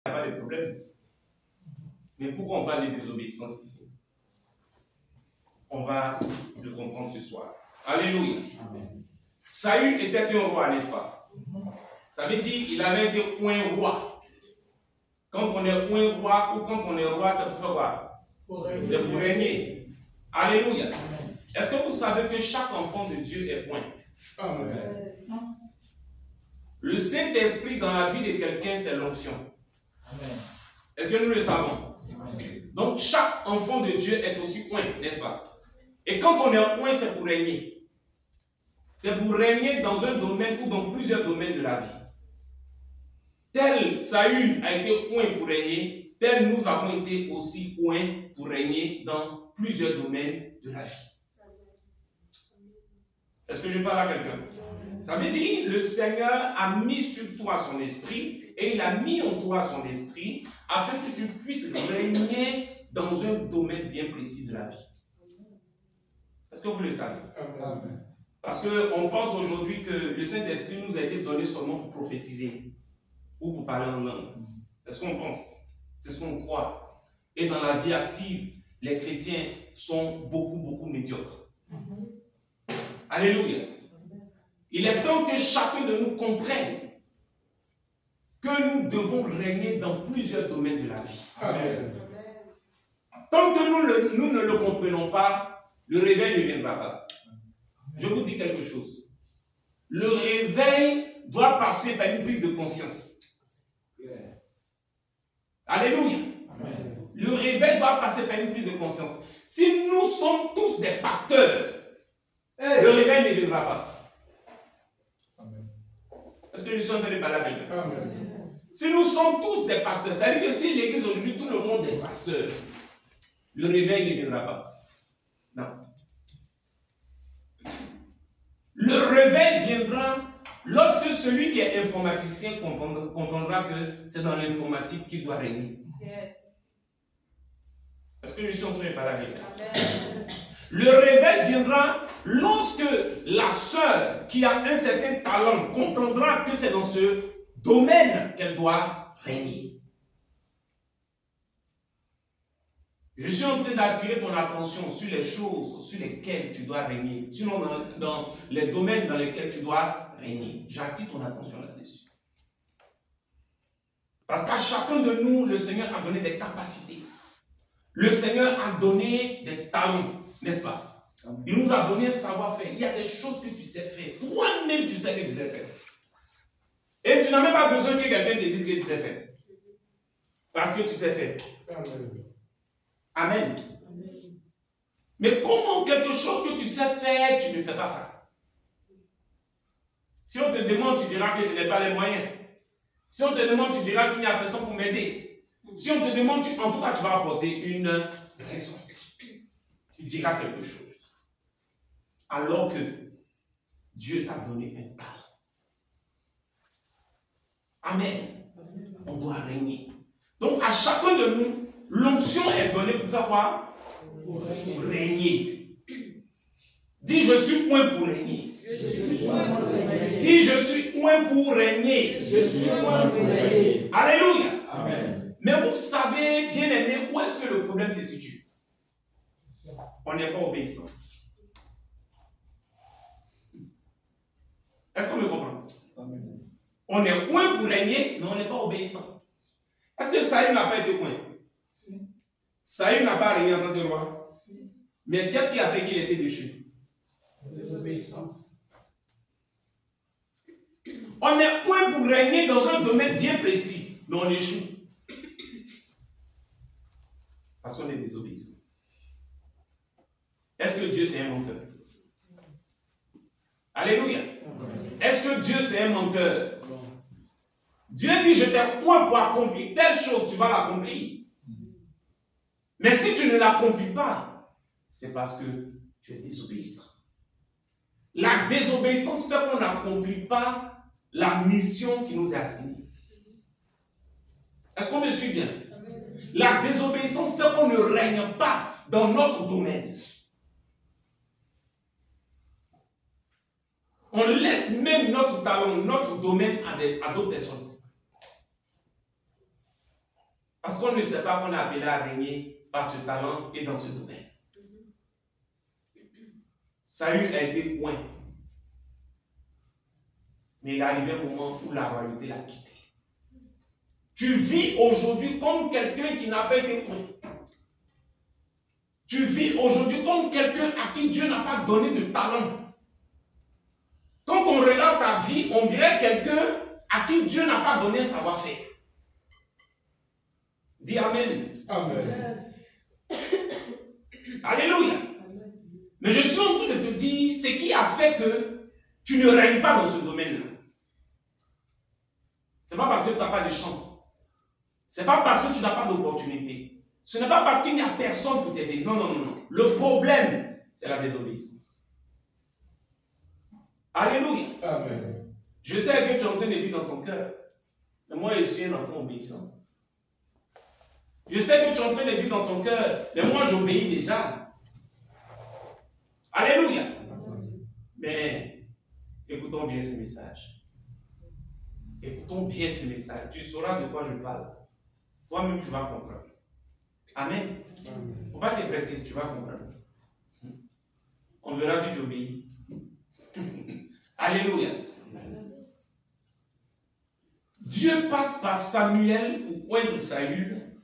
n'y a pas de problème. Mais pourquoi on parle de désobéissance ici? On va le comprendre ce soir. Alléluia. Amen. Saül était un roi, n'est-ce pas? Ça veut dire qu'il avait été un roi. Quand on est un roi ou quand on est roi, ça pour faire quoi? C'est pour régner. Alléluia. Est-ce que vous savez que chaque enfant de Dieu est point? Amen. Le Saint-Esprit dans la vie de quelqu'un, c'est l'onction. Est-ce que nous le savons? Amen. Donc chaque enfant de Dieu est aussi point, n'est-ce pas? Et quand on est point, c'est pour régner. C'est pour régner dans un domaine ou dans plusieurs domaines de la vie. Tel Saül a été point pour régner, tel nous avons été aussi point pour régner dans plusieurs domaines de la vie. Est-ce que je parle à quelqu'un? Ça veut dire le Seigneur a mis sur toi son esprit et il a mis en toi son esprit afin que tu puisses régner dans un domaine bien précis de la vie. Est-ce que vous le savez? Amen. Parce qu'on pense aujourd'hui que le Saint-Esprit nous a été donné seulement pour prophétiser ou pour parler en langue. C'est ce qu'on pense, c'est ce qu'on croit. Et dans la vie active, les chrétiens sont beaucoup médiocres. Alléluia. Il est temps que chacun de nous comprenne que nous devons régner dans plusieurs domaines de la vie. Amen. Tant que nous ne le comprenons pas, le réveil ne viendra pas. Je vous dis quelque chose. Le réveil doit passer par une prise de conscience. Alléluia. Amen. Le réveil doit passer par une prise de conscience. Si nous sommes tous des pasteurs, le réveil ne viendra pas. Est-ce que je suis en train de parler avec vous? Si nous sommes tous des pasteurs, ça veut dire que si l'église aujourd'hui, tout le monde est pasteur, le réveil ne viendra pas. Non. Le réveil viendra lorsque celui qui est informaticien comprendra que c'est dans l'informatique qu'il doit régner. Yes. Est-ce que je suis en train de parler avec vous? Le réveil viendra lorsque la sœur qui a un certain talent comprendra que c'est dans ce domaine qu'elle doit régner. Je suis en train d'attirer ton attention sur les choses sur lesquelles tu dois régner. Sinon, dans les domaines dans lesquels tu dois régner. J'attire ton attention là-dessus. Parce qu'à chacun de nous, le Seigneur a donné des capacités. Le Seigneur a donné des talents. N'est-ce pas? Il nous a donné un savoir-faire. Il y a des choses que tu sais faire. Toi-même, tu sais que tu sais faire. Et tu n'as même pas besoin que quelqu'un te dise que tu sais faire. Parce que tu sais faire. Amen. Mais comment quelque chose que tu sais faire, tu ne fais pas ça? Si on te demande, tu diras que je n'ai pas les moyens. Si on te demande, tu diras qu'il n'y a personne pour m'aider. Si on te demande, en tout cas, tu vas apporter une raison. Tu diras quelque chose. Alors que Dieu t'a donné un talent. Amen. On doit régner. Donc à chacun de nous, l'onction est donnée pour faire quoi? Pour régner. Dis je suis point pour régner. Dis je suis point pour régner. Alléluia. Amen. Mais vous savez, bien aimé, où est-ce que le problème se situe? On n'est pas obéissant. Est-ce qu'on me comprend? Amen. On est point pour régner, mais on n'est pas obéissant. Est-ce que Saül n'a pas été point? Si. Saül n'a pas régné en tant que roi? Si. Mais qu'est-ce qui a fait qu'il était déchu? Désobéissance. On est point pour régner dans un domaine bien précis, mais on échoue. Parce qu'on est désobéissant. Est-ce que Dieu c'est un menteur? Alléluia. Est-ce que Dieu c'est un menteur? Dieu dit je t'ai point pour accomplir telle chose, tu vas l'accomplir. Mais si tu ne l'accomplis pas, c'est parce que tu es désobéissant. La désobéissance fait qu'on n'accomplit pas la mission qui nous est assignée. Est-ce qu'on me suit bien? La désobéissance fait qu'on ne règne pas dans notre domaine. On laisse même notre talent, notre domaine à d'autres personnes. Parce qu'on ne sait pas qu'on est appelé à régner par ce talent et dans ce domaine. Saül a été loin. Mais il est arrivé un moment où la royauté l'a quitté. Tu vis aujourd'hui comme quelqu'un qui n'a pas été loin. Tu vis aujourd'hui comme quelqu'un à qui Dieu n'a pas donné de talent. Quand on regarde ta vie, on dirait quelqu'un à qui Dieu n'a pas donné un savoir-faire. Dis Amen. Amen. Alléluia. Mais je suis en train de te dire ce qui a fait que tu ne règnes pas dans ce domaine-là. Ce n'est pas parce que tu n'as pas de chance. Ce n'est pas parce que tu n'as pas d'opportunité. Ce n'est pas parce qu'il n'y a personne pour t'aider. Non, non, non, non. Le problème, c'est la désobéissance. Alléluia. Amen. Je sais que tu es en train de dire dans ton cœur, mais moi je suis un enfant obéissant. Je sais que tu es en train de dire dans ton cœur, mais moi j'obéis déjà. Alléluia. Mais écoutons bien ce message. Écoutons bien ce message. Tu sauras de quoi je parle. Toi-même, tu vas comprendre. Amen. Il ne faut pas te presser, tu vas comprendre. On verra si tu obéis. Alléluia. Dieu passe par Samuel pour oindre Saül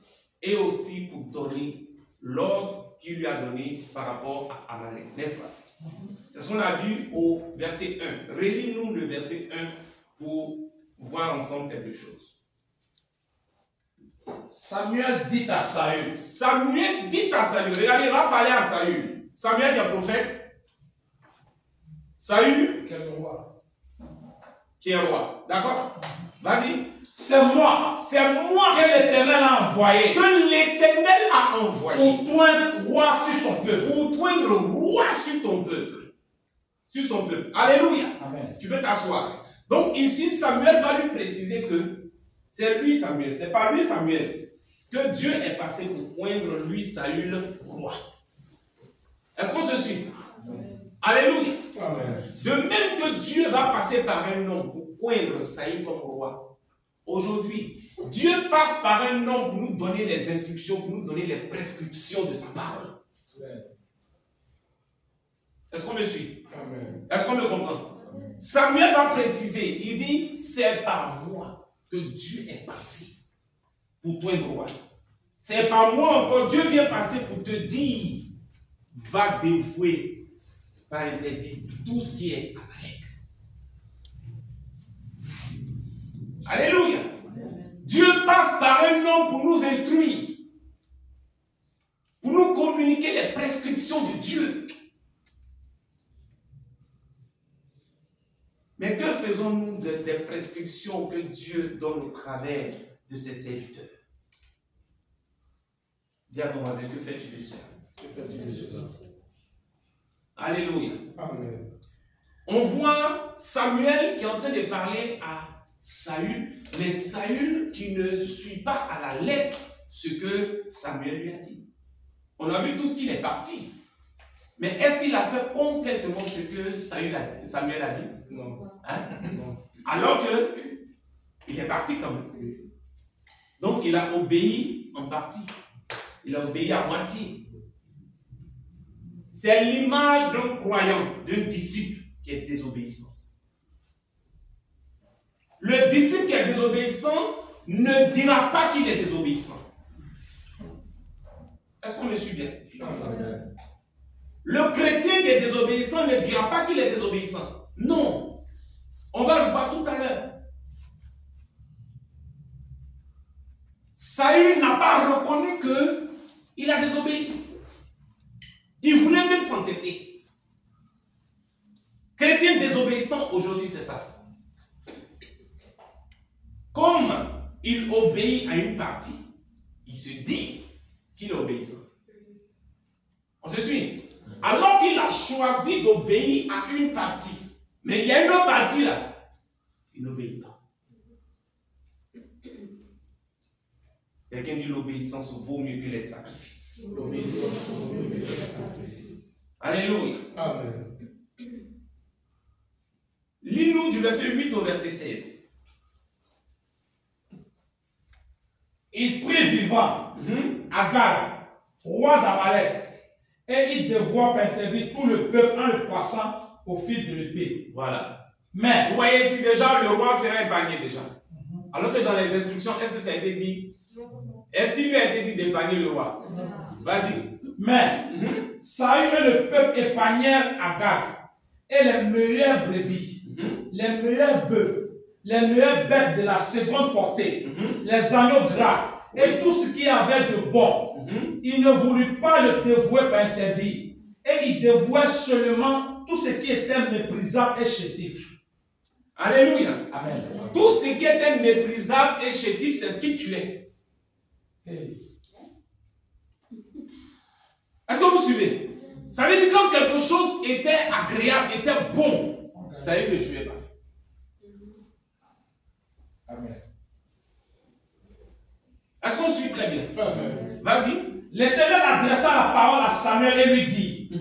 et aussi pour donner l'ordre qu'il lui a donné par rapport à Amalek, n'est-ce pas? C'est ce qu'on a vu au verset 1. Relis-nous le verset 1 pour voir ensemble quelque chose. Samuel dit à Saül. Samuel dit à Saül. Regardez, il va parler à Saül. Samuel qui est prophète. Saül Quel roi? qui est roi. D'accord? Vas-y. C'est moi. C'est moi Que l'Éternel a envoyé. que l'Éternel a envoyé. Pour poindre roi sur son peuple. Pour poindre roi sur ton peuple. Sur son peuple. Alléluia. Amen. Tu peux t'asseoir. Donc ici, Samuel va lui préciser que c'est lui Samuel, c'est pas lui Samuel, que Dieu est passé pour poindre lui Saül roi. Est-ce qu'on se suit? Amen. Alléluia. Amen. De même que Dieu va passer par un homme pour poindre Saül comme roi, aujourd'hui, Dieu passe par un homme pour nous donner les instructions, pour nous donner les prescriptions de sa parole. Est-ce qu'on me suit? Amen. Est-ce qu'on me comprend? Samuel va préciser, il dit, c'est par moi que Dieu est passé pour toi, roi. C'est par moi encore, Dieu vient passer pour te dire, va dévouer, pas interdire, tout ce qui est Amalek. Alléluia. Dieu passe par un homme pour nous instruire, pour nous communiquer les prescriptions de Dieu. Mais que faisons-nous des prescriptions que Dieu donne au travers de ses serviteurs? Dis à ton voisin, que fais-tu de cela? Alléluia. Amen. On voit Samuel qui est en train de parler à Saül, mais Saül qui ne suit pas à la lettre ce que Samuel lui a dit. On a vu tout ce qu'il est parti. Mais est-ce qu'il a fait complètement ce que Samuel a dit? Non. Hein? Non. Alors que il est parti quand même. Donc il a obéi en partie. Il a obéi à moitié. C'est l'image d'un croyant, d'un disciple qui est désobéissant. Le disciple qui est désobéissant ne dira pas qu'il est désobéissant. Est-ce qu'on me suit bien? Amen. Le chrétien qui est désobéissant ne dira pas qu'il est désobéissant. Non. On va le voir tout à l'heure. Saül n'a pas reconnu qu'il a désobéi. Il voulait même s'entêter. Chrétien désobéissant, aujourd'hui, c'est ça. Comme il obéit à une partie, il se dit qu'il est obéissant. On se suit? Alors qu'il a choisi d'obéir à une partie, mais il y a une autre partie là, il n'obéit pas. Quelqu'un dit l'obéissance vaut mieux que les sacrifices. L'obéissance vaut mieux que les sacrifices. Alléluia. Amen. Lis-nous du verset 8 au verset 16. il prit vivant Agag, roi d'Amalek, et il dévora par interdit tout le peuple en le passant au fil de l'épée. Voilà. Mais, Vous voyez ici déjà, le roi sera épargné déjà. Alors que dans les instructions, est-ce que ça a été dit? Est-ce qu'il lui a été dit d'épargner le roi? Vas-y. mais, Saül et le peuple épargnèrent Agag, et les meilleures brebis, les meilleurs bœufs, les meilleures bêtes de la seconde portée, les agneaux gras, et tout ce qu'il y avait de bon. Il ne voulut pas le dévouer par interdit, et il dévouait seulement tout ce qui était méprisable et chétif. Alléluia. Amen. Tout ce qui était méprisable et chétif, c'est ce qui tuait. Est-ce que vous suivez? Ça veut dire que quand quelque chose était agréable, était bon, ça ne le tuait pas. Amen. Est-ce qu'on suit très bien? Amen. Vas-y. L'Éternel adressa la parole à Samuel et lui dit,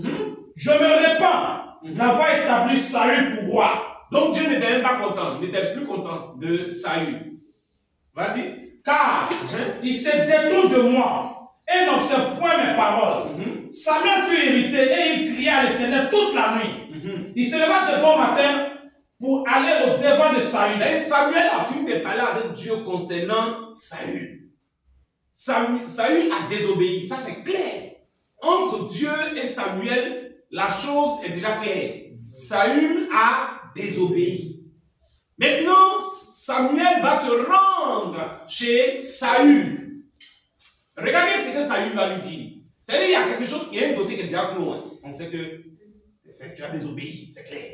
je me répands d'avoir établi Saül pour roi. Donc Dieu n'était même pas content, il n'était plus content de Saül. Vas-y. Car il se détourne de moi et n'observe point mes paroles. Samuel fut irrité et il cria à l'Éternel toute la nuit. Il se leva de bon matin pour aller au devant de Saül. Et Samuel a fini de parler avec Dieu concernant Saül. Saül a désobéi, ça c'est clair. Entre Dieu et Samuel, la chose est déjà claire. Saül a désobéi. Maintenant, Samuel va se rendre chez Saül. Regardez ce que Saül va lui dire. C'est-à-dire, il y a quelque chose, il y a un dossier qui est déjà clos. On sait que c'est fait, tu as désobéi, c'est clair.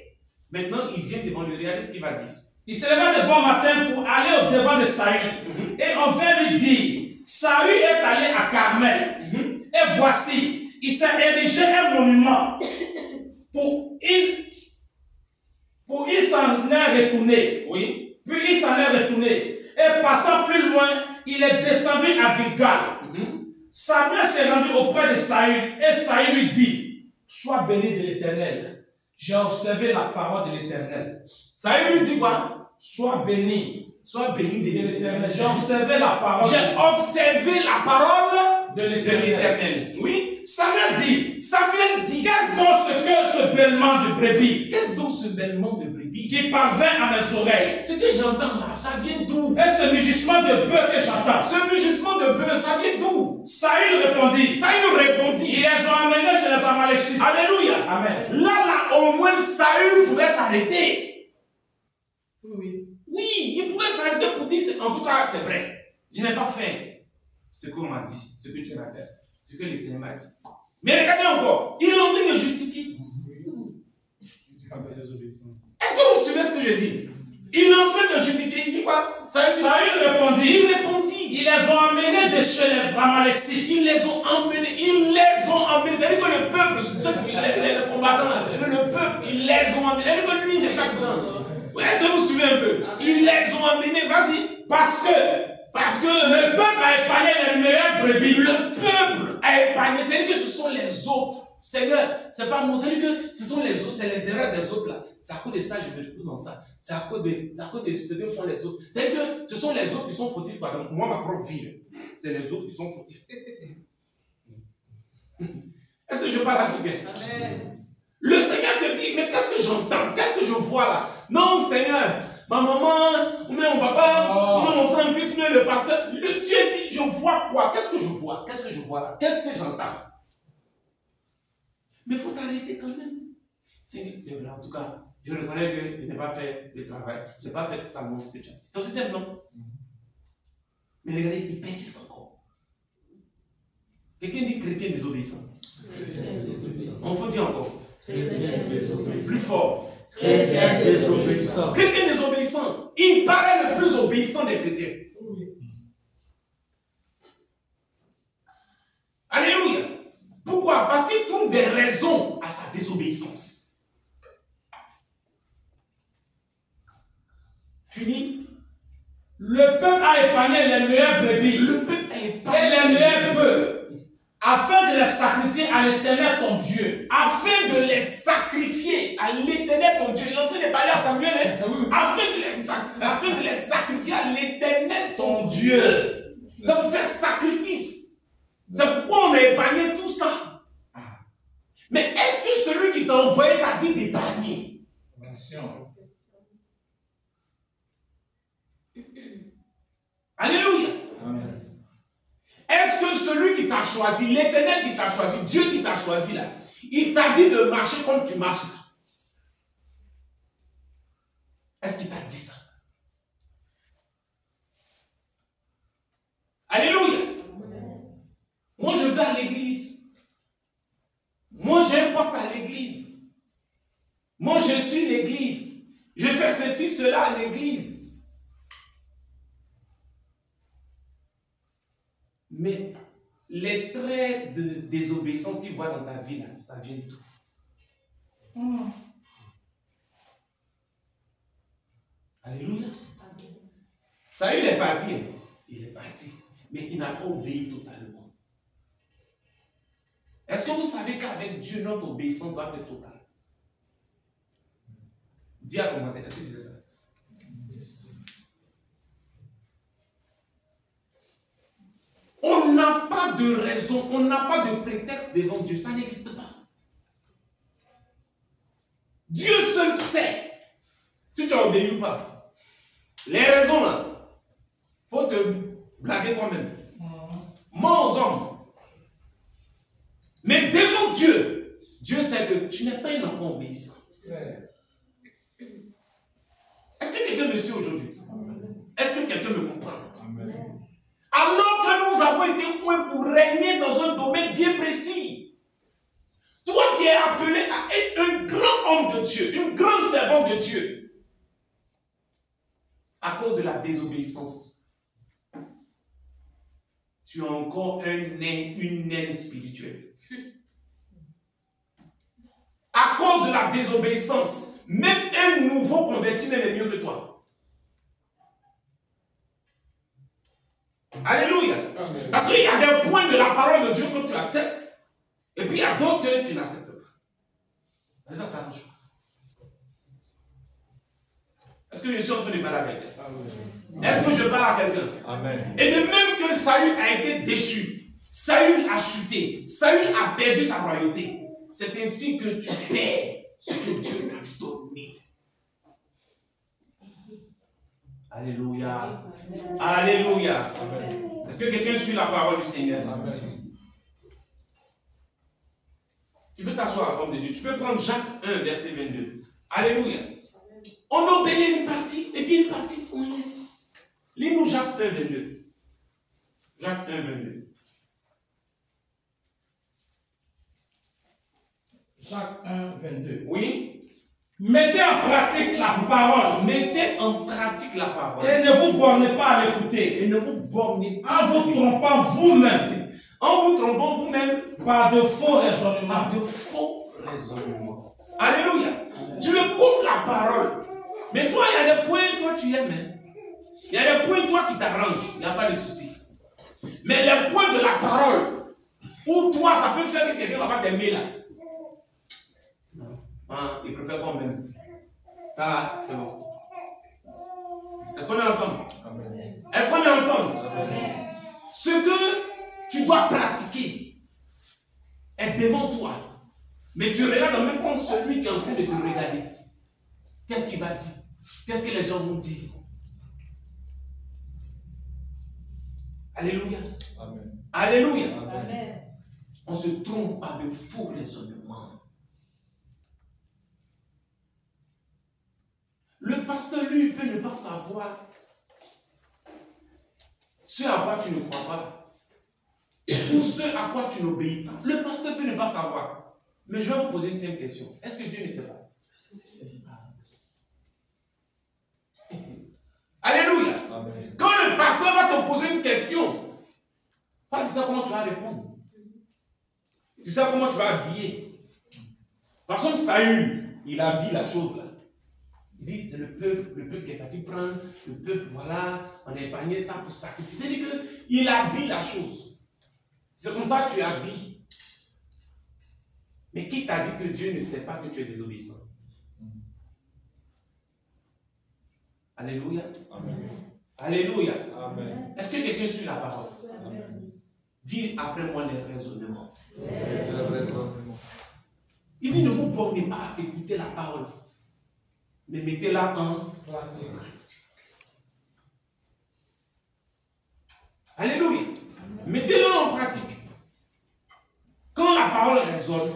Maintenant, il vient devant lui, regardez ce qu'il va dire. Il se leva de bon matin pour aller au devant de Saül. Et on vint lui dire, Saül est allé à Carmel. Et voici, il s'est érigé un monument. Il s'en est retourné. Oui. Puis il s'en est retourné. Et passant plus loin, il est descendu à Gilgal. Samuel s'est rendu auprès de Saül. Et Saül lui dit, sois béni de l'Éternel. J'ai observé la parole de l'Éternel. Saül lui dit quoi? Sois béni. Sois béni de l'Éternel. J'ai observé la parole. J'ai observé la parole de l'Éternel. Oui. Samuel dit, qu'est-ce donc ce bêlement de brebis? Qu'est-ce donc ce bêlement de brebis qui parvint à mes oreilles? Ce que j'entends là, ça vient d'où? Et ce mugissement de bœuf que j'entends. Ce mugissement de bœuf, ça vient d'où? Saül répondit. Ils les ont amenés chez les Amalécites. Alléluia. Amen. Là, au moins, Saül pouvait s'arrêter. Oui. Oui, il pouvait s'arrêter pour dire, en tout cas, c'est vrai. Je n'ai pas fait ce qu'on m'a dit, ce que tu m'as dit, ce que l'Éternel m'a dit. Mais regardez encore, il est en train de justifier. Est-ce que vous suivez ce que je dis? Il est en train de justifier. Il dit quoi? Saül répondit. Ils les ont amenés de chez les Amalécites. Ils les ont emmenés. C'est-à-dire que le peuple, les combattants, le peuple, ils les ont emmenés. C'est-à-dire que lui, il n'est pas dedans. Oui, est-ce que vous suivez un peu? Ils les ont emmenés. Vas-y. Parce que le peuple a épargné les meilleures brebis. Le peuple a épargné. C'est-à-dire que ce sont les autres. Seigneur, c'est pas nous. C'est-à-dire que ce sont les autres, c'est les erreurs des autres là. C'est à cause de ça que je me retrouve dans ça. C'est à cause de ce que font les autres. C'est-à-dire que ce sont les autres qui sont fautifs. Pardon. Moi, ma propre vie, c'est les autres qui sont fautifs. Est-ce que je parle à quelqu'un? Le Seigneur te dit, mais qu'est-ce que j'entends? Qu'est-ce que je vois là? Non, Seigneur, ma maman, ou même mon papa, ou même mon frère, ou même le pasteur. Le Dieu dit, je vois quoi? Qu'est-ce que je vois? Qu'est-ce que je vois là? Qu'est-ce que j'entends? Mais il faut t'arrêter quand même. C'est vrai, en tout cas, je reconnais que je n'ai pas fait le travail. Je n'ai pas fait totalement ce que tu as dit. C'est aussi simple, non? Mais regardez, il persiste encore. Quelqu'un dit chrétien désobéissant. On faut dire encore. Plus fort. Chrétien désobéissant. Chrétien désobéissant. Il paraît le plus obéissant des chrétiens. Alléluia. Pourquoi? Parce qu'il trouve des raisons à sa désobéissance. Fini. Le peuple a épargné les meilleurs brebis. Le peuple a épargné et les meilleurs bœufs, afin de les sacrifier à l'Éternel ton Dieu. Afin de les sacrifier à l'Éternel ton Dieu. Il est en train de parler à Samuel. Hein? Afin de les sacrifier à l'Éternel ton Dieu. Ça vous fait sacrifice. C'est pourquoi on a épargné tout ça. Mais est-ce que celui qui t'a envoyé t'a dit d'épargner? Alléluia. Amen. Est-ce que celui qui t'a choisi, l'Éternel qui t'a choisi, Dieu qui t'a choisi là, il t'a dit de marcher comme tu marches là? Est-ce qu'il t'a dit ça? Alléluia. Moi je vais à l'église. Moi j'ai un poste à l'église. Moi je suis l'église. Je fais ceci, cela à l'église. Mais les traits de désobéissance qu'il voit dans ta vie, là, ça vient d'où? Alléluia. Saül est parti. Il est parti. Mais il n'a pas obéi totalement. Est-ce que vous savez qu'avec Dieu, notre obéissance doit être totale? Dis à ton voisin, est-ce que tu sais ça? On n'a pas de raison, on n'a pas de prétexte devant Dieu. Ça n'existe pas. Dieu seul sait si tu as obéi ou pas. Les raisons là, il faut te blaguer toi-même. Mens aux hommes. Mais devant Dieu, Dieu sait que tu n'es pas un enfant obéissant. Est-ce que quelqu'un me suit aujourd'hui? Est-ce que quelqu'un me comprend? Amen. Alors que nous avons été moins pour régner dans un domaine bien précis. Toi qui es appelé à être un grand homme de Dieu, une grande servante de Dieu, à cause de la désobéissance, tu as encore une naine spirituelle. À cause de la désobéissance, même un nouveau converti même est mieux que toi. Alléluia. Amen. Parce qu'il y a des points de la parole de Dieu que tu acceptes, et puis il y a d'autres que tu n'acceptes pas. Mais ça t'arrange pas. Est-ce que je suis en train de parler à quelqu'un? Est-ce que je parle à quelqu'un? Amen. Et de même que Saül a été déchu, Saül a chuté, Saül a perdu sa royauté. C'est ainsi que tu perds ce que Dieu t'a donné. Alléluia. Alléluia. Amen. Est-ce que quelqu'un suit la parole du Seigneur? Amen. Tu peux t'asseoir comme de Dieu. Tu peux prendre Jacques 1, verset 22. Alléluia. On obéit une partie, et puis une partie, on laisse. Lis-nous Jacques 1, 22. Jacques 1, 22. Jacques 1, 22. Oui. Mettez en pratique la parole. Mettez en pratique la parole. Et ne vous bornez pas à l'écouter. Et ne vous bornez pas. En vous trompant vous-même. En vous trompant vous-même. Par de faux raisonnements. Par de faux raisonnements. Alléluia. Tu écoutes la parole. Mais toi, il y a des points, toi tu aimes. Hein? Il y a des points, toi qui t'arrangent. Il n'y a pas de souci. Mais les points de la parole, où toi, ça peut faire que quelqu'un ne va pas t'aimer là. Hein, il préfère quand même. Ça, c'est bon. Est-ce qu'on est ensemble? Amen. Est-ce qu'on est ensemble? Amen. Ce que tu dois pratiquer est devant toi. Mais tu regardes en même temps celui qui est en train de te regarder. Qu'est-ce qu'il va dire? Qu'est-ce que les gens vont dire? Alléluia. Amen. Alléluia. Amen. On se trompe par de faux raisonnements. Le pasteur, lui, peut ne pas savoir ce à quoi tu ne crois pas ou ce à quoi tu n'obéis pas. Le pasteur peut ne pas savoir. Mais je vais vous poser une simple question. Est-ce que Dieu ne sait pas? Alléluia. Amen. Quand le pasteur va te poser une question, toi, tu sais comment tu vas répondre. Tu sais comment tu vas habiller. De toute façon, Saül, il habille la chose là. Il dit, c'est le peuple qui est parti prendre, le peuple, voilà, on a épargné ça pour sacrifier. C'est-à-dire qu'il habille la chose. C'est comme ça que tu habilles. Mais qui t'a dit que Dieu ne sait pas que tu es désobéissant? Alléluia. Amen. Alléluia. Amen. Est-ce que quelqu'un suit la parole? Amen. Dis après moi les raisonnements. Les raisonnements. Il dit ne vous bornez pas à écouter la parole, mais mettez-la en Pratique. pratique. Alléluia. Mettez-la en pratique. Quand la parole résonne,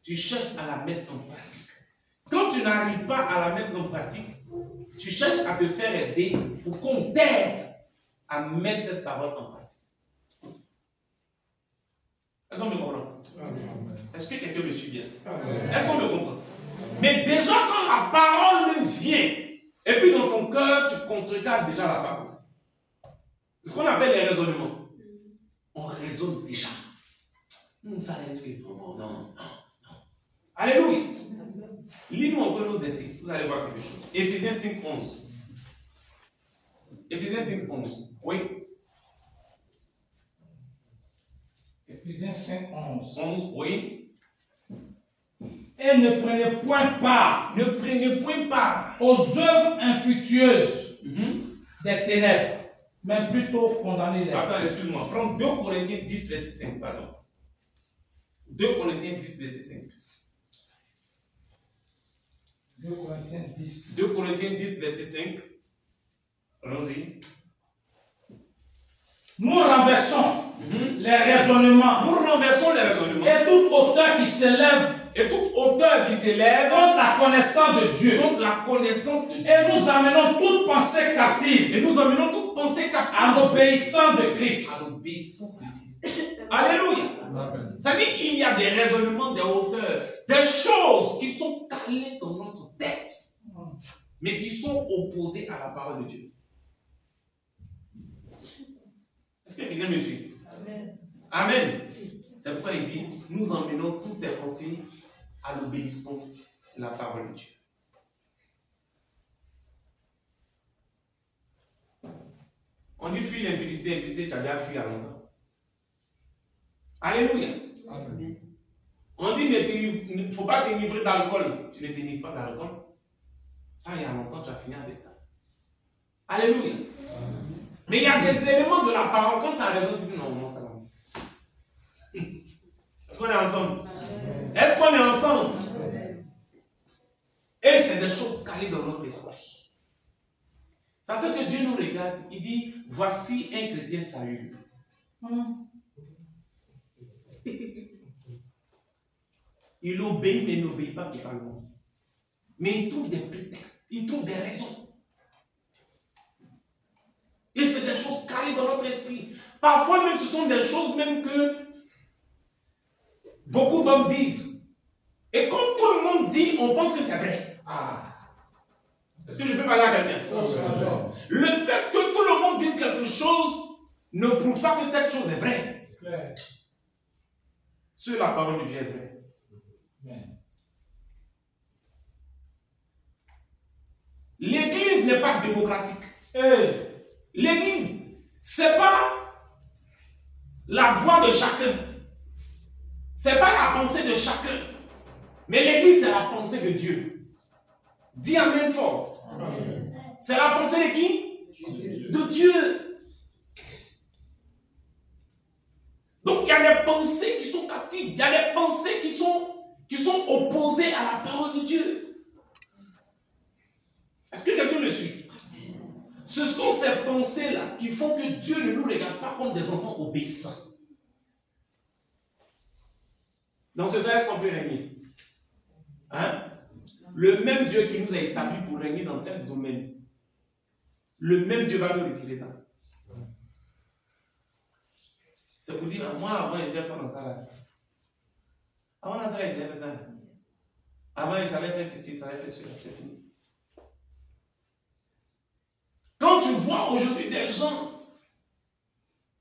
tu cherches à la mettre en pratique. Quand tu n'arrives pas à la mettre en pratique, tu cherches à te faire aider pour qu'on t'aide à mettre cette parole en pratique. Est-ce qu'on me comprend? Est-ce que quelqu'un me suit bien? Est-ce qu'on me comprend? Mais déjà quand la parole vient, et puis dans ton cœur, tu contrecarres déjà la parole. C'est ce qu'on appelle les raisonnements. On raisonne déjà. Ça n'explique pas. Non, non. Alléluia. Lis-nous encore l'autre verset. Vous allez voir quelque chose. Éphésiens 5, 11. Éphésiens 5, 11. Oui. Éphésiens 5, 11. 11, oui. Et ne prenez point part. Ne prenez point part aux œuvres infructueuses des ténèbres, mais plutôt condamnez-les. Attends, excuse-moi. Prends 2 Corinthiens 10, verset 5, pardon. 2 Corinthiens 10, verset 5. 2 Corinthiens 10. 2 Corinthiens 10, verset 5. Allons-y. Nous renversons les raisonnements Nous renversons les raisonnements. et toute hauteur qui s'élève Et toute hauteur qui s'élève contre la connaissance de Dieu. contre la connaissance de Dieu. Et nous amenons toute pensée captive Et nous amenons toute pensée captive à l'obéissance de Christ. à l'obéissance de Christ. Alléluia. Amen. Ça dit qu'il y a des raisonnements, des hauteurs, des choses qui sont calées dans notre tête, mais qui sont opposées à la parole de Dieu. Est-ce que quelqu'un me suit? Amen. Amen. C'est pourquoi il dit, nous emmenons toutes ces pensées à l'obéissance de la parole de Dieu. On dit fuir l'impudicité, tu as déjà fui à longtemps. Alléluia. Amen. On dit il ne faut pas t'enivrer d'alcool. Tu ne t'enivres pas d'alcool. Ça, il y a longtemps, tu as fini avec ça. Alléluia. Mais il y a des éléments de la parole, quand ça résonne, tu dis non, non, ça va. Est-ce qu'on est ensemble? Est-ce qu'on est ensemble? Et c'est des choses calées dans notre esprit. Ça fait que Dieu nous regarde, il dit, voici un chrétien sérieux. Il obéit, mais il n'obéit pas totalement. Mais il trouve des prétextes, il trouve des raisons. Et c'est des choses calées dans notre esprit. Parfois même, ce sont des choses même que beaucoup d'hommes disent. Et quand tout le monde dit, on pense que c'est vrai. Est-ce que je peux parler à quelqu'un? Le fait que tout le monde dise quelque chose ne prouve pas que cette chose est vraie. Seule la parole de Dieu est vraie. L'église n'est pas démocratique. L'église, c'est pas la voix de chacun. C'est pas la pensée de chacun. Mais l'église, c'est la pensée de Dieu. Dis amen fort. C'est la pensée de qui? De Dieu. Donc il y a des pensées qui sont captives. Il y a des pensées qui sont opposées à la parole de Dieu. Est-ce que quelqu'un me suit? Ce sont ces pensées-là qui font que Dieu ne nous regarde pas comme des enfants obéissants. Dans ce cas, est-ce qu'on peut régner? Hein? Le même Dieu qui nous a établis pour régner dans tel domaine, le même Dieu va nous retirer ça. C'est pour dire, moi avant j'étais fort dans ça là. Avant dans ça là, ils avaient fait ça là. Avant ils savaient faire ceci, ils savaient faire cela, c'est fini. Quand tu vois aujourd'hui des gens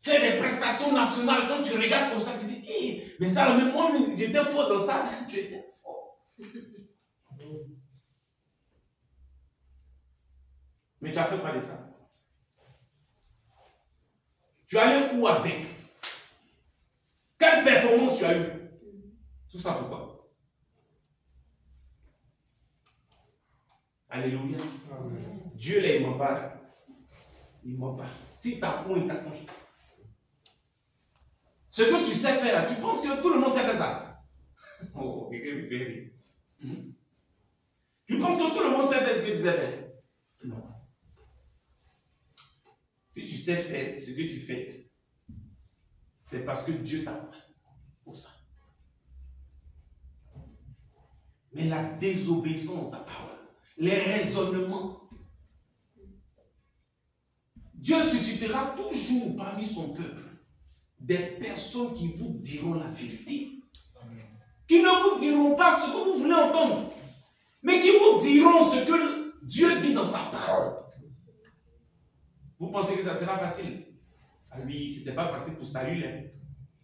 faire des prestations nationales, quand tu regardes comme ça, tu dis, hey, mais ça, même moi, j'étais fort dans ça, tu étais fort. Mais tu as fait quoi de ça? Tu es allé où avec? Quelle performance tu as eu? Tout ça pourquoi? Alléluia. Amen. Dieu les ment pas. il ne ment pas. Si t'as point, il t'a point. Ce que tu sais faire là, tu penses que tout le monde sait faire ça? Oh, quelqu'un me fait rire. Tu penses que tout le monde sait faire ce que tu sais faire? Non. Si tu sais faire ce que tu fais, c'est parce que Dieu t'a pris pour ça. Mais la désobéissance à parole, les raisonnements, Dieu suscitera toujours parmi son peuple des personnes qui vous diront la vérité. Qui ne vous diront pas ce que vous voulez entendre, mais qui vous diront ce que Dieu dit dans sa parole. Vous pensez que ça sera facile? Ah oui, c'était pas facile pour Saül. Hein.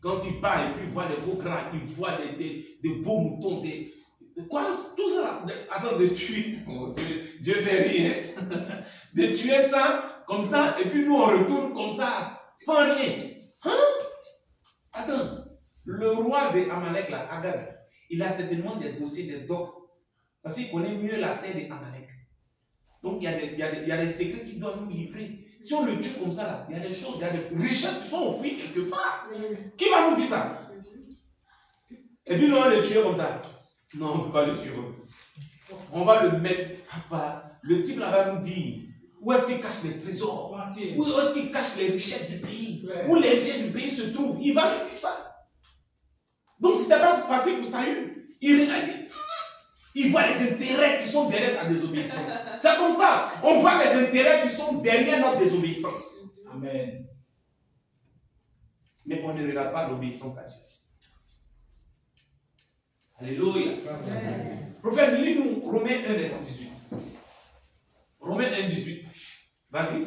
Quand il part et puis il voit des veaux gras, il voit des beaux moutons, quoi? Tout ça, attends, de tuer. Oh, Dieu fait rire. Hein? De tuer ça, comme ça, et puis nous on retourne comme ça, sans rien. Hein? Attends, le roi de Amalek, là, Agag, il a certainement des dossiers, des docs, parce qu'il connaît mieux la terre d'Amalek. Donc il y a des secrets qu'il doit nous livrer. Si on le tue comme ça, là, il y a des choses, il y a des richesses qui sont enfouies quelque part. Qui va nous dire ça? Et puis nous, on va le tuer comme ça. Non, on ne peut pas le tuer. On va le mettre à part. Le type là va nous dire où est-ce qu'il cache les trésors, où est-ce qu'il cache les richesses du pays, où les richesses du pays se trouvent. Il va nous dire ça. Donc c'était pas facile pour Saül. Il regarde, il voit les intérêts qui sont derrière sa désobéissance. C'est comme ça. On voit les intérêts qui sont derrière notre désobéissance. Amen. Mais on ne regarde pas l'obéissance à Dieu. Alléluia. Amen. Prophète, lis-nous Romains 1, verset 18. Romains 1, 18. Vas-y.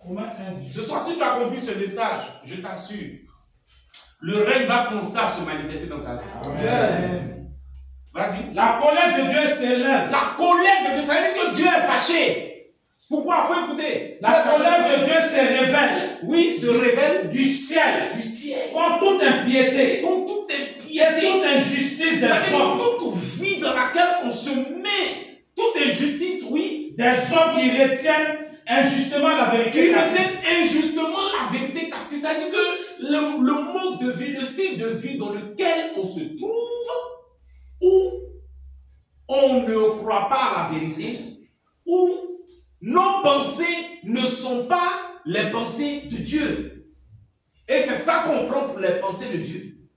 Romains 1, 18. Ce soir, si tu as compris ce message, je t'assure, le règne va commencer à se manifester dans ta vie. Amen. Vas-y. La colère de Dieu s'élève. La colère de Dieu, ça veut dire que Dieu est fâché. Pourquoi? Il faut écouter. La colère de Dieu se révèle. Oui, se révèle du ciel. Du ciel. Contre toute impiété. Contre toute impiété. Toute injustice des hommes. Toute vie dans laquelle on se met. Toute injustice, oui. Des hommes qui retiennent injustement la vérité. Qui retiennent injustement la vérité captive. C'est-à-dire que le mode de vie, le style de vie dans lequel on se trouve, où on ne croit pas à la vérité, où nos pensées ne sont pas les pensées de Dieu. Et c'est ça qu'on prend pour les pensées de Dieu.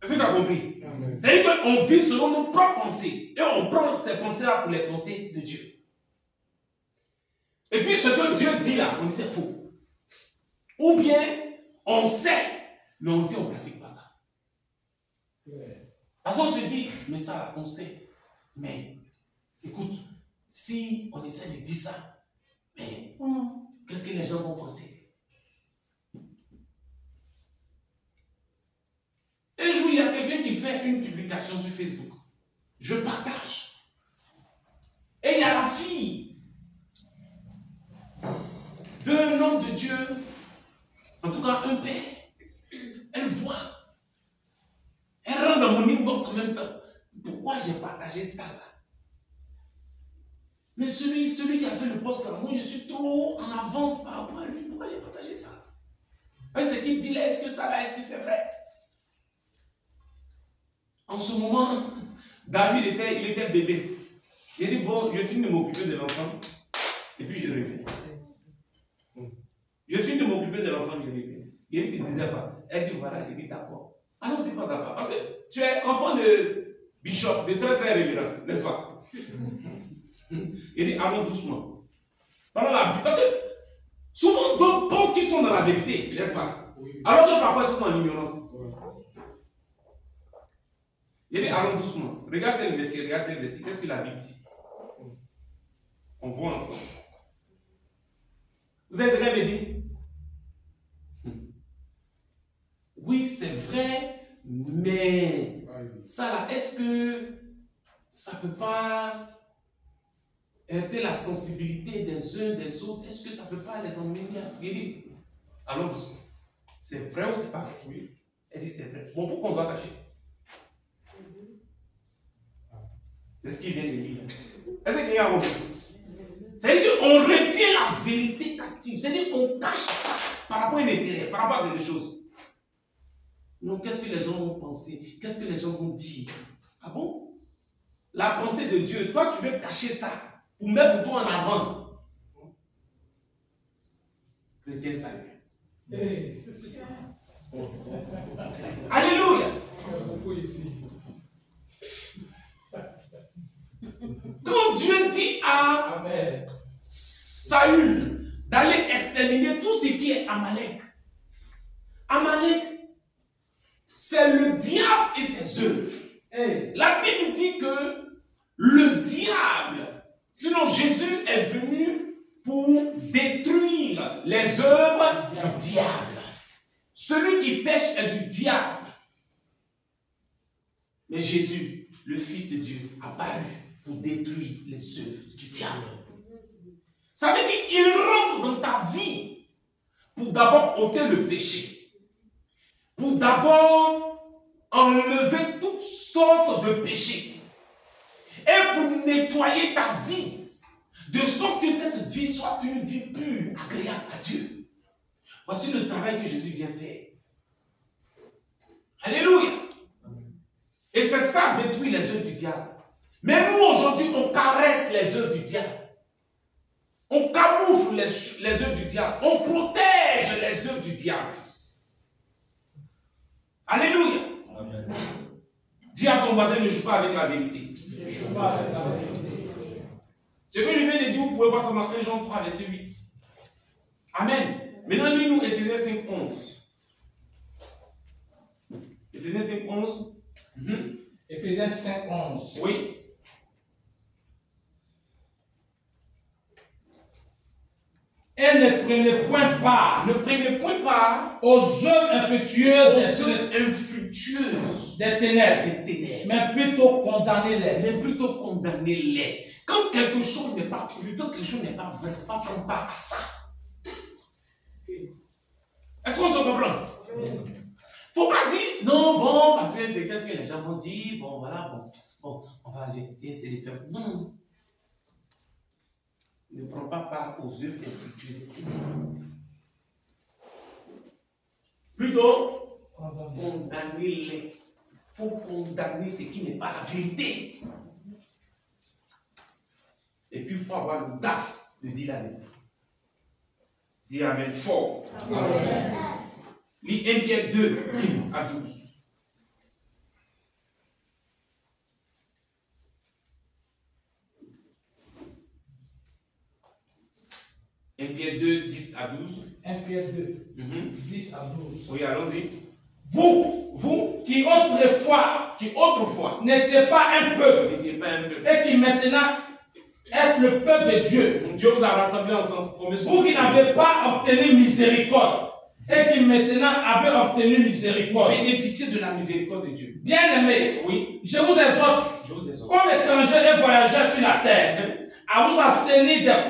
Est-ce que tu as compris? C'est-à-dire qu'on vit selon nos propres pensées. Et on prend ces pensées-là pour les pensées de Dieu. Et puis ce que Dieu dit là, on dit c'est faux. Ou bien, on sait, mais on dit on ne pratique pas ça. Parce qu'on se dit, mais ça, on sait. Mais, écoute, si on essaie de dire ça, mais qu'est-ce que les gens vont penser? Un jour, il y a quelqu'un qui fait une publication sur Facebook. Je partage. Et il y a la fille d'un homme de Dieu, en tout cas un père. Elle voit. Elle rentre dans mon inbox en même temps. Pourquoi j'ai partagé ça là? Mais celui qui a fait le post là, moi je suis trop en avance par rapport à lui. Pourquoi j'ai partagé ça? C'est qu'il dit là, est-ce que ça va, est-ce que c'est vrai? En ce moment, David il était bébé. Il dit bon, je finis de m'occuper de l'enfant. Et puis je reviens. Je finis de m'occuper de l'enfant, je reviens. Il ne disait pas. Elle dit voilà, il dit d'accord. Ah non, c'est pas ça. Parce que tu es enfant de bishop, de très très révérend, n'est-ce pas? Il dit allons doucement. Pendant la Bible. Parce que souvent d'autres pensent qu'ils sont dans la vérité, n'est-ce pas? Alors que parfois ils sont en ignorance. Il dit allons doucement. Regardez le verset, Qu'est-ce que la Bible dit? On voit ensemble. Vous savez ce qu'elle me dit? Oui, c'est vrai, mais ça là, est-ce que ça ne peut pas heurter la sensibilité des uns des autres? Est-ce que ça ne peut pas les emmener à guérir? Allons doucement. C'est vrai ou c'est pas vrai? Oui. Elle dit c'est vrai. Bon, pourquoi on doit cacher? C'est ce qu'il vient de lire. Est-ce qu'il y a un mot? C'est-à-dire qu'on retient la vérité captive. C'est-à-dire qu'on cache ça par rapport à un intérêt, par rapport à quelque chose. Non, qu'est-ce que les gens vont penser? Qu'est-ce que les gens vont dire? Ah bon? La pensée de Dieu, toi tu veux cacher ça pour mettre pour toi en avant. Chrétien salut. Alléluia. Quand Dieu dit à Saül d'aller exterminer tout ce qui est Amalek, Amalek, c'est le diable et ses œuvres. La Bible dit que le diable, sinon Jésus est venu pour détruire les œuvres du diable. Celui qui pêche est du diable. Mais Jésus, le Fils de Dieu, a paru pour détruire les œuvres du diable. Ça veut dire qu'il rentre dans ta vie pour d'abord ôter le péché. Pour d'abord enlever toutes sortes de péchés. Et pour nettoyer ta vie. De sorte que cette vie soit une vie pure, agréable à Dieu. Voici le travail que Jésus vient faire. Alléluia. Et c'est ça détruire les œuvres du diable. Mais nous aujourd'hui, on caresse les œuvres du diable. On camoufle les œuvres du diable. On protège les œuvres du diable. Alléluia. Amen. Dis à ton voisin, ne joue pas avec la vérité. Ne joue pas avec la vérité. Ce que je viens de dire, vous pouvez voir ça dans 1 Jean 3, verset 8. Amen. Maintenant, lis-nous Éphésiens 5, 11. Éphésiens 5, 11. Éphésiens 5, 11. Oui. Et ne prenez point part. Ne prenez point part aux œuvres infructueuses des ténèbres. Mais plutôt condamnez-les. Mais plutôt condamnez-les. Quand quelque chose n'est pas plutôt quelque chose n'est pas vrai, pas prendre part à ça. Est-ce qu'on se comprend? Faut pas dire non, bon, parce que c'est qu'est-ce que les gens vont dire, bon, voilà, bon, on va essayer de faire. Non. Ne prends pas part aux œuvres infructueuses. Plutôt, condamnez-les. Il faut condamner ce qui n'est pas la vérité. Et puis, il faut avoir l'audace de dire la vérité. Dis Amen fort. Amen. Lis 1 Pierre 2, 10 à 12. Pierre 2, 10 à 12. 1 Pierre 2, 10 à 12. Oui, allons-y. Vous qui autrefois n'étiez pas un peuple, et qui maintenant êtes le peuple de Dieu. Dieu vous a rassemblés ensemble. Vous qui n'avez pas obtenu miséricorde, et qui maintenant avez obtenu miséricorde. Bénéficiez de la miséricorde de Dieu. Bien-aimés, oui. Je vous exhorte, comme étrangers et voyageurs sur la terre, à vous abstenir des